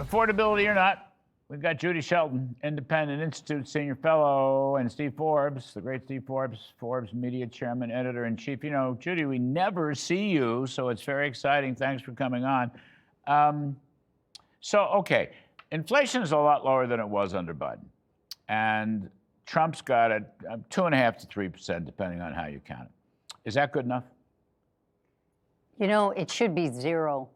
Affordability or not, we've got Judy Shelton, Independent Institute Senior Fellow, and Steve Forbes, the great Steve Forbes, Forbes Media Chairman, Editor-in-Chief. You know, Judy, we never see you, so it's very exciting. Thanks for coming on. Okay, inflation is a lot lower than it was under Biden. And Trump's got it 2.5% to 3%, depending on how you count it. Is that good enough? You know, it should be 0%.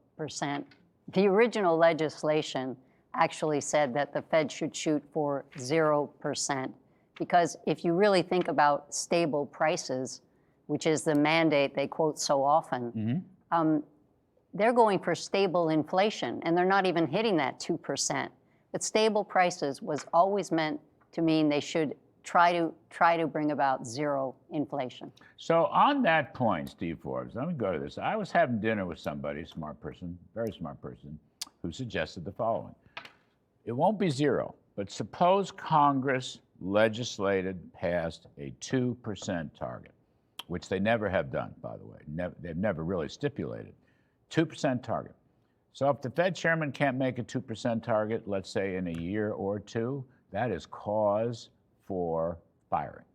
The original legislation actually said that the Fed should shoot for 0%, because if you really think about stable prices, which is the mandate they quote so often, they're going for stable inflation, and they're not even hitting that 2%. But stable prices was always meant to mean they should try to bring about zero inflation. So on that point, Steve Forbes, let me go to this. I was having dinner with somebody, smart person, very smart person, who suggested the following. It won't be zero, but suppose Congress legislated, passed a 2% target, which they never have done, by the way. They've never really stipulated. 2% target. So if the Fed chairman can't make a 2% target, let's say in a year or two, that is cause for firing.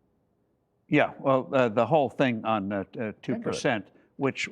Yeah, well, the whole thing on 2%, which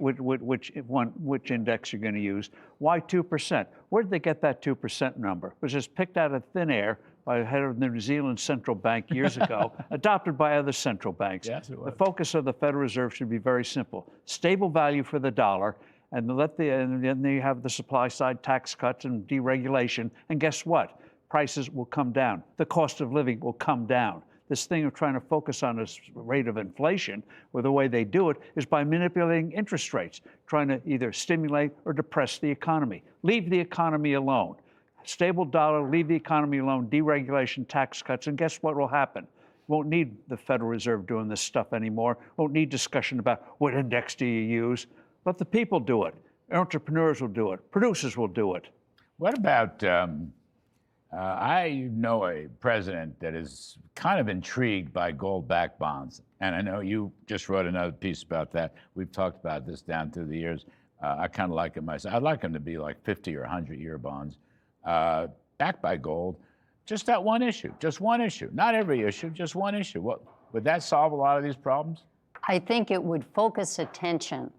index you're going to use? Why 2%? Where did they get that 2% number? It was just picked out of thin air by the head of the New Zealand Central Bank years ago, adopted by other central banks. Yes, it was. The focus of the Federal Reserve should be very simple: stable value for the dollar, and then you have the supply side tax cuts and deregulation. And guess what? Prices will come down. The cost of living will come down. This thing of trying to focus on this rate of inflation, where the way they do it is by manipulating interest rates, trying to either stimulate or depress the economy. Leave the economy alone. Stable dollar, leave the economy alone, deregulation, tax cuts, and guess what will happen? Won't need the Federal Reserve doing this stuff anymore. Won't need discussion about what index do you use. Let the people do it. Entrepreneurs will do it. Producers will do it. What about, I know a president that is kind of intrigued by gold-backed bonds. And I know you just wrote another piece about that. We've talked about this down through the years. I kind of like it myself. I'd like them to be like 50 or 100-year bonds backed by gold. Just that one issue, not every issue, just one issue. Would that solve a lot of these problems? I think it would focus attention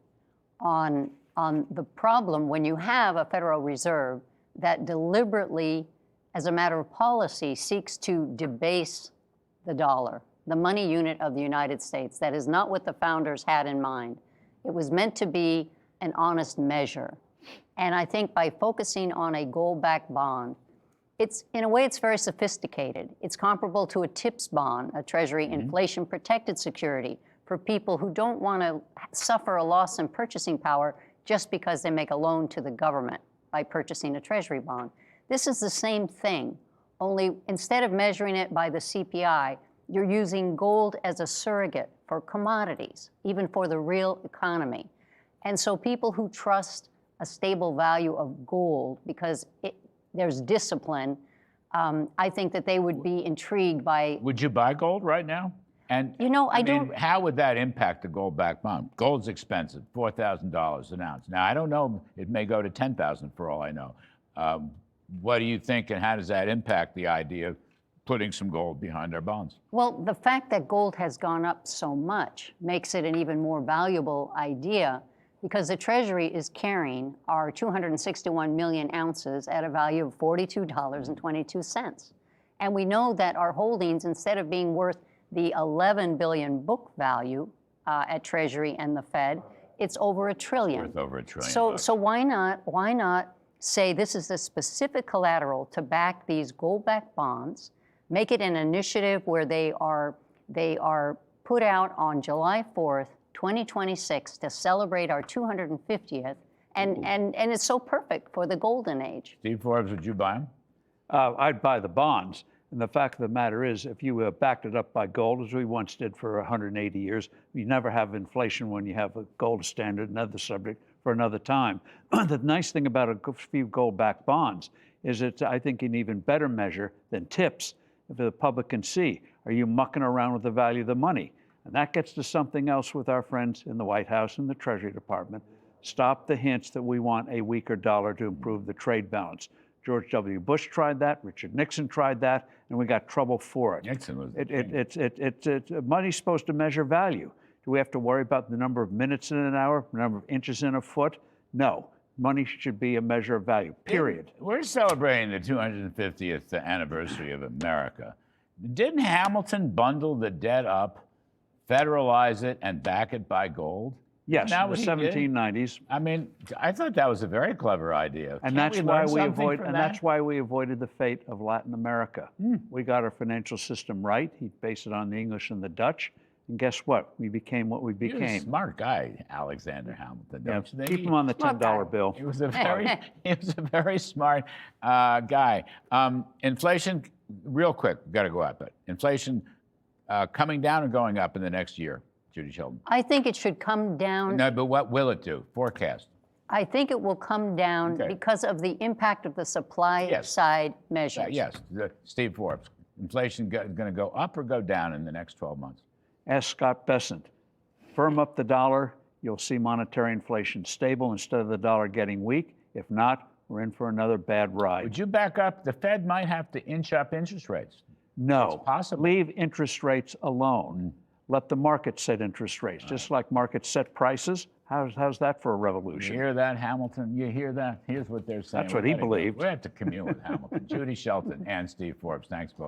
on the problem when you have a Federal Reserve that deliberately, as a matter of policy, seeks to debase the dollar, the money unit of the United States. That is not what the founders had in mind. It was meant to be an honest measure. And I think by focusing on a gold-backed bond, in a way, it's very sophisticated. It's comparable to a TIPS bond, a Treasury inflation-protected security, for people who don't want to suffer a loss in purchasing power just because they make a loan to the government by purchasing a Treasury bond. This is the same thing, only instead of measuring it by the CPI, you're using gold as a surrogate for commodities, even for the real economy. And so people who trust a stable value of gold because there's discipline, I think that they would be intrigued by... Would you buy gold right now? And you know, I mean, don't... How would that impact the gold-backed bond? Gold's expensive, $4,000 an ounce. Now, I don't know, it may go to $10,000 for all I know. What do you think, and how does that impact the idea of putting some gold behind our bonds? Well, the fact that gold has gone up so much makes it an even more valuable idea, because the Treasury is carrying our 261 million ounces at a value of $42.22. And we know that our holdings, instead of being worth the 11 billion book value at Treasury and the Fed, it's over $1 trillion. Worth over $1 trillion. So why not say this is a specific collateral to back these gold-backed bonds, make it an initiative where they are put out on July 4th, 2026 to celebrate our 250th, and it's so perfect for the golden age. Steve Forbes, would you buy them? I'd buy the bonds. And the fact of the matter is, if you backed it up by gold, as we once did for 180 years, you never have inflation when you have a gold standard, another subject for another time. The nice thing about a few gold-backed bonds is it's, I think, an even better measure than TIPS, if the public can see. Are you mucking around with the value of the money? And that gets to something else with our friends in the White House and the Treasury Department. Stop the hints that we want a weaker dollar to improve the trade balance. George W. Bush tried that. Richard Nixon tried that, and we got trouble for it. Nixon was. Money's supposed to measure value. Do we have to worry about the number of minutes in an hour, the number of inches in a foot? No. Money should be a measure of value, period. We're celebrating the 250th anniversary of America. Didn't Hamilton bundle the debt up, federalize it, and back it by gold? Yes, Isn't that in the what he did? 1790s. I mean, I thought that was a very clever idea. And Can't that's we why learn we something avoid, from and that? that's why we avoided the fate of Latin America. We got our financial system right. He based it on the English and the Dutch. And guess what? We became what we He was a became. smart guy, Alexander Hamilton. Yeah, Don't you think? keep him on the $10 bill. He was a very smart guy. Inflation, real quick, got to go out, but inflation coming down or going up in the next year, Judy Shelton? I think it should come down. No, but what will it do? Forecast. I think it will come down Okay. because of the impact of the supply Yes. side measures. Yes, Steve Forbes. Inflation going to go up or go down in the next 12 months? Ask Scott Bessent. Firm up the dollar, you'll see monetary inflation stable instead of the dollar getting weak. If not, we're in for another bad ride. Would you back up? The Fed might have to inch up interest rates. No. It's possible. Leave interest rates alone. Let the market set interest rates, just like markets set prices. How's that for a You revolution? hear that, Hamilton? You hear that? Here's what they're saying. That's what he believed. We have to commune with Hamilton. Judy Shelton and Steve Forbes. Thanks both.